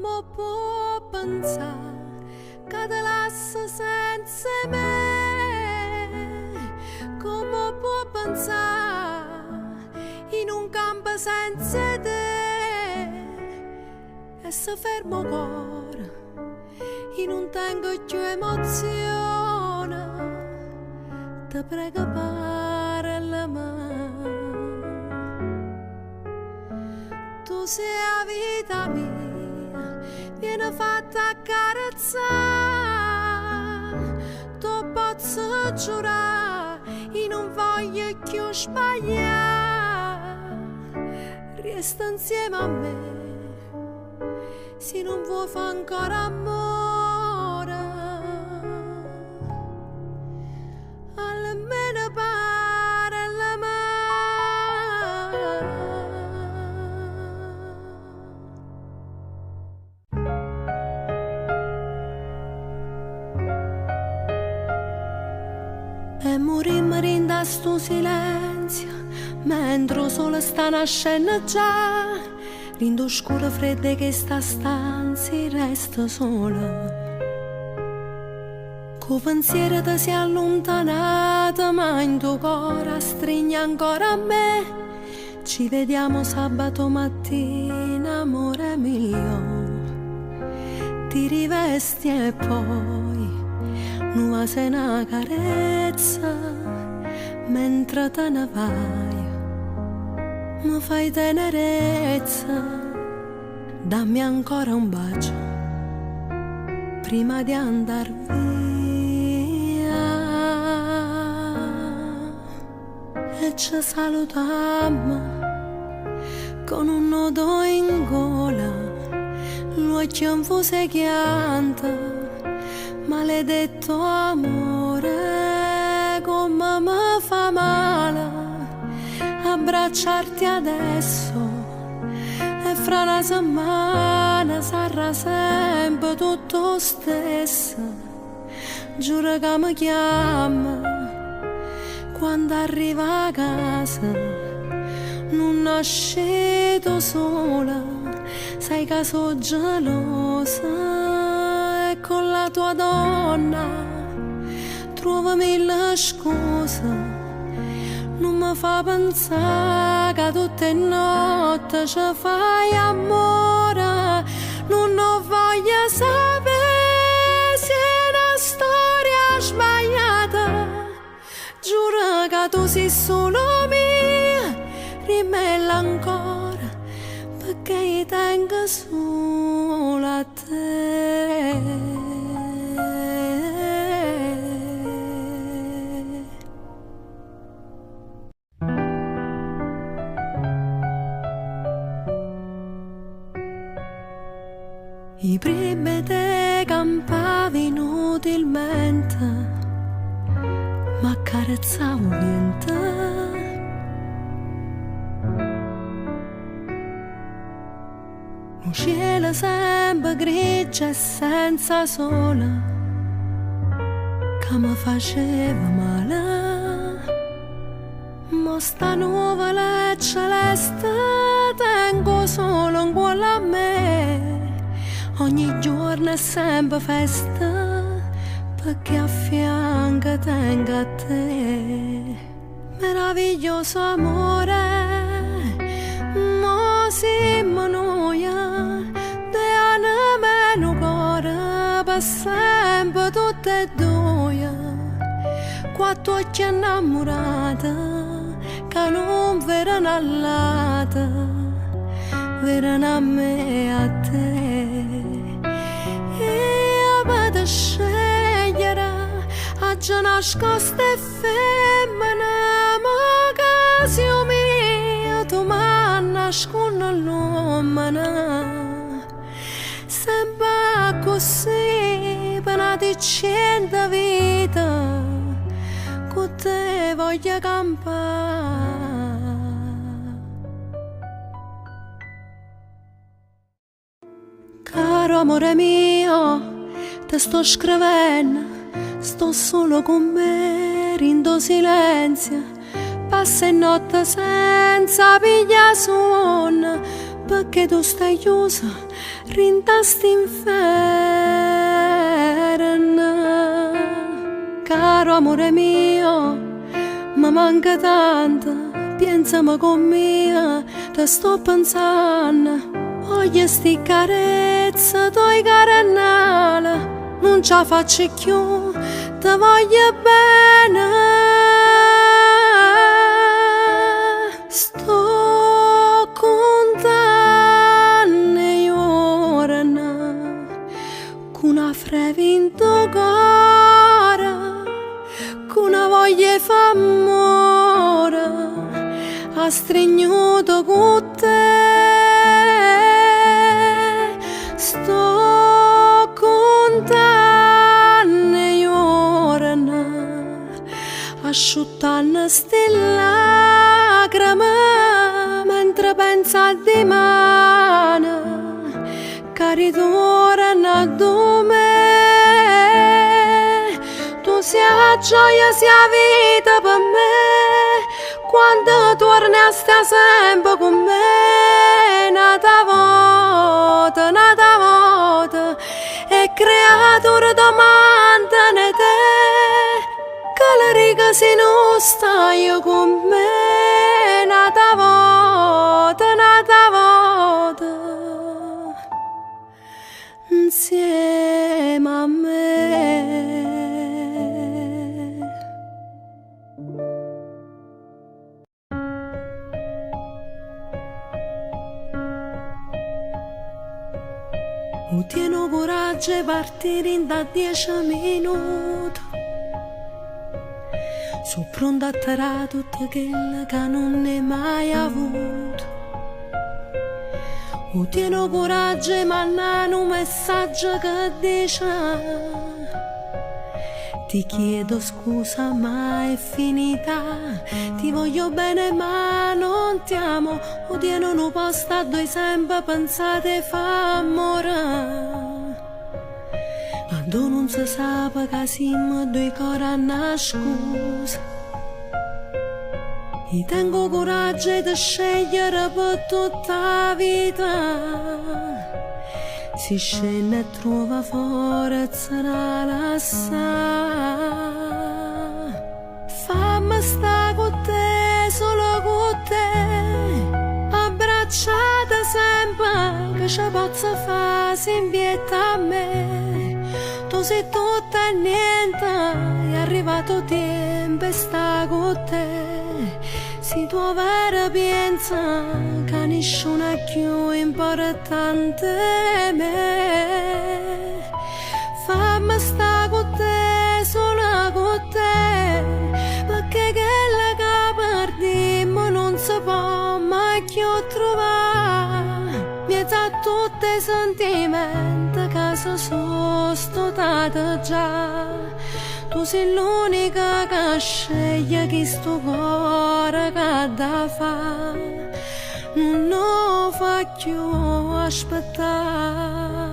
Come può pensare che te lascio senza me? Come può pensare in un campo senza te? E se fermo cuore in un tengo più emozione, ti prego parla me. Tu sei la vita mia, viene fatta accarezzare. Tu posso giurare, io non voglio più sbagliare. Resta insieme a me, se non vuoi fare ancora amore. Almeno parla me. E morimmo in sto silenzio, mentre solo sta nascendo già. Rindo scuro freddo che sta stanza resta sola. Con pensiero ti si è allontanata, ma in tuo cuore stringe ancora a me. Ci vediamo sabato mattina, amore mio. Ti rivesti e poi nuova sei una carezza, mentre te ne vai mi fai tenerezza. Dammi ancora un bacio prima di andar via e ci salutiamo con un nodo in gola, l'occhio in fuso chianta. Maledetto amore, come mi fa male abbracciarti adesso, e fra una settimana sarà sempre tutto stesso. Giuro che mi chiama quando arriva a casa, non nasceto sola, sai che sono gelosa, e con la tua donna trovo mille scuse. Non mi fa pensare che tutte le notti ci fai amore. Non ho voglia di sapere se è una storia sbagliata. Giuro che tu sei solo mia, rimella ancora, perché io tengo solo a te. I primi te campavi inutilmente, ma accarezzavo niente. Un cielo sempre grigio e senza sole, che mi faceva male. Ma sta nuvola celeste tengo solo in cuore a me. Ogni giorno è sempre festa, perché a fianco tengo a te. Meraviglioso amore, mo siamo noi, te meno cuore, per sempre tutte e due. Quattro occhi innamorati, che non verranno all'ata, verranno a me e a te. Da scegliere a già nascoste femmine, ma che sia mia tu mi nascondi l'uomo. Sempre così per una decina vita, con te voglio campare. Caro amore mio, te sto scrivendo, sto solo con me, rindo silenzio, passa in notte senza piglia sonno, perché tu stai chiusa rinda st'inferno. Caro amore mio, mi manca tanto, pensami con me, ti sto pensando. Voglio sti carezze, tuoi carannale, non ce la faccio più, ti voglio bene. Sto contando ora, con una freve in tuo cuore, con una voglia di amore, ha stregnuto con te. Sto contando ora, asciuttando ste lacrime mentre pensa di mano che ritorna a me. Tu sei la gioia, sei la vita per me, quando torni a stare sempre con me. Nata volta e creatura domandane te, che la riga se non stai con me. Nata volta insieme a me. Tieno coraggio e partire in da 10 minuti. Sono pronta a tirare tutto quello che non ne mai avuto. Tieno coraggio e mandare un messaggio che dice: ti chiedo scusa ma è finita, ti voglio bene ma non ti amo. Tieno un posto a dove sempre pensate fa amore. Quando non si sa che siamo due cuori a nascosta, io tengo coraggio di scegliere per tutta la vita. Si scende e trova forza da lasciare. Fammi sta con te, solo con te, abbracciata sempre, che ci posso fare se invietta a me. Tu sei tutto e niente, è arrivato tempo e sta con te. Si tua vera pensa che nessuno è più importante me. Fammi sta con te, solo con te, perché quella che perdimmo non si può mai più trovare. Mezzo a tutti i sentimenti che sono stati già. Tu sei l'unica che sceglie chi sto cuore che da fa. Non fa più aspettare.